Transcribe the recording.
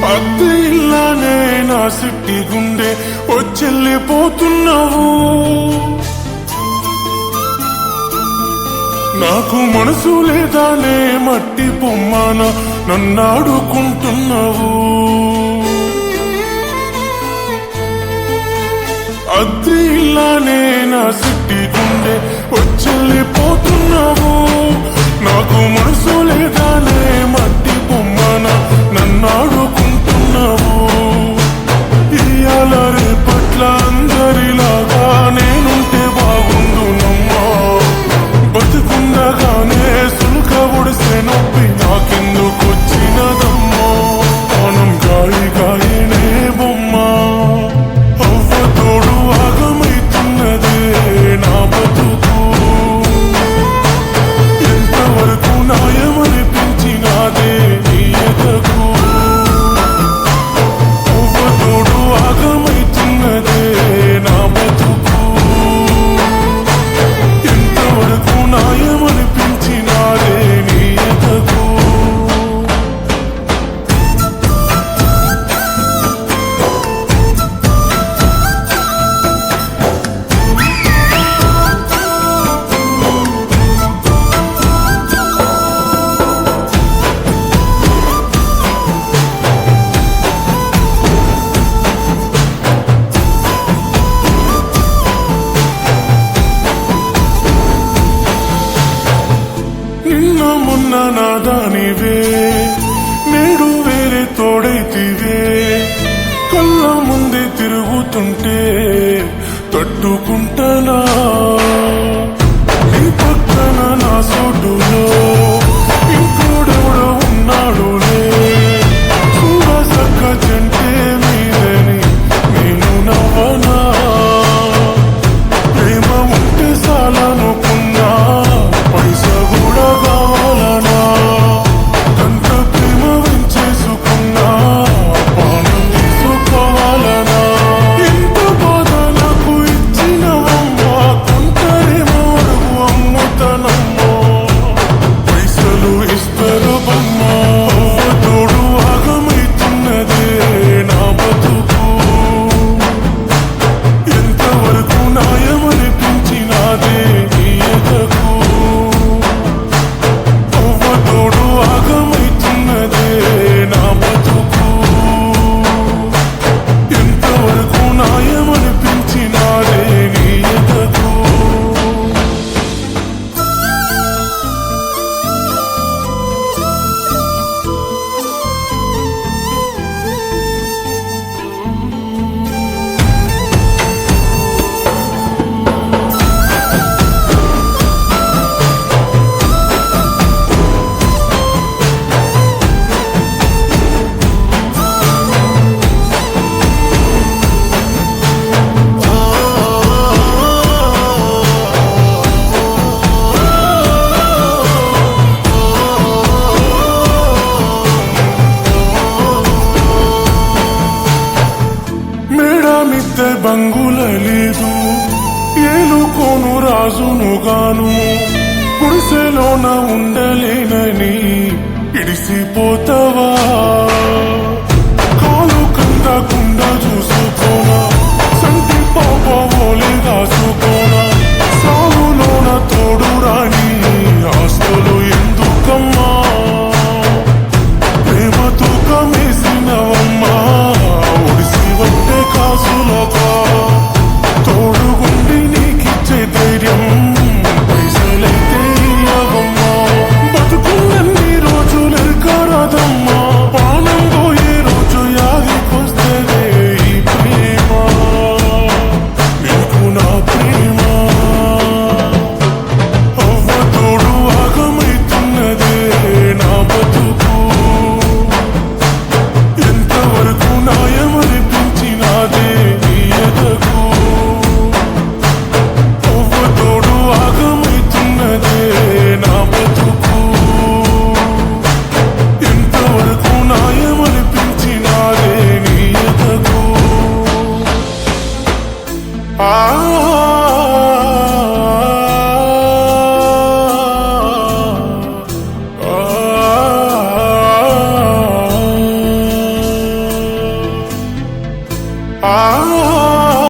అద్దె ఇల్లానే నా సిట్టి గుండె వచ్చెళ్ళిపోతున్నావు. నాకు మనసు లేదానే మట్టి బొమ్మన నన్నాడుకుంటున్నావు. అద్దె ఇల్లానే నా సిట్టి గుండె వచ్చెళ్ళిపోతున్నావు. నాకు మనసు లేదానే మట్టి బొమ్మన నన్నాడుకుంటున్నావు. ఇయాల రేపట్ల అందరిలాగా నేనుంటే బాగుండునమ్మా. బతుకుండగానే సులుక ఒడిసే నొప్పి నాకెందుకొచ్చినదమ్మా. పానం గాలి గాయనే బొమ్మా. అవ్వ తోడు ఆగమైతున్నదే నా బతుకు. ఎంతవరకు న్యాయమనిపించినాదే నీ ఎదకు. అవ్వ తోడు ఆగమైతున్నదే నా బతుకు. ఎంతవరకు న్యాయమనిపించినాదే నీ ఎదకు. నిన్న మొన్న నాదానివే, నేడు వేరే తోడైతివే. కళ్ళ ముందే తిరుగుతుంటే తట్టుకుంటనా. నీ పక్కన నా సోటులో ఇంకోడెవడో ఉన్నాడులే. చూడసక్క జంటే మీదని నేను నవ్వనా. ప్రేమ ఉంటే చాలనుకున్నా, పైసా కూడా కావాలనా. కంట ప్రేమ వెంచేసుకున్నా, పానం తీసుకోవాలనా. ఎంత బాధ నాకు ఇచ్చినవమ్మా. కొంటరేమో అడుగు అమ్ముతనమ్మా. పైసలు ఇస్తారు బమ్మా. అవ్వ తోడు ఆగమైతున్నదే నా బతుకు. ఎంతవరకు న్యాయమనిపించినాదే నీ ఎదకు. అవ్వ తోడు ఆగమైతున్నదే నా బతుకు. ఎంతవరకు న్యాయమనిపించినాదే నీ ఎదకు. మేడమిద్దె బంగుల లేదు, ఏలుకోను రాజును గాను. గుడిసెలోన ఉండలేనని ఇడిసిపోతావా. కాలు కందకుండా చూసుకోనా, సంటి పాపవోలే దాసుకోనా. సాగులోన తోడు రాని ఆస్తులు ఎందుకమ్మా. ప్రేమ తూకమేసినవమ్మా, ఒడిసి వట్టే కాసులకా. తోడుగుండి నీకిచ్చే ధైర్యం పైసలైతే ఇయ్యవమ్మా. బతుకున్నన్ని రోజులెరకరాదమ్మా. పానం ఆ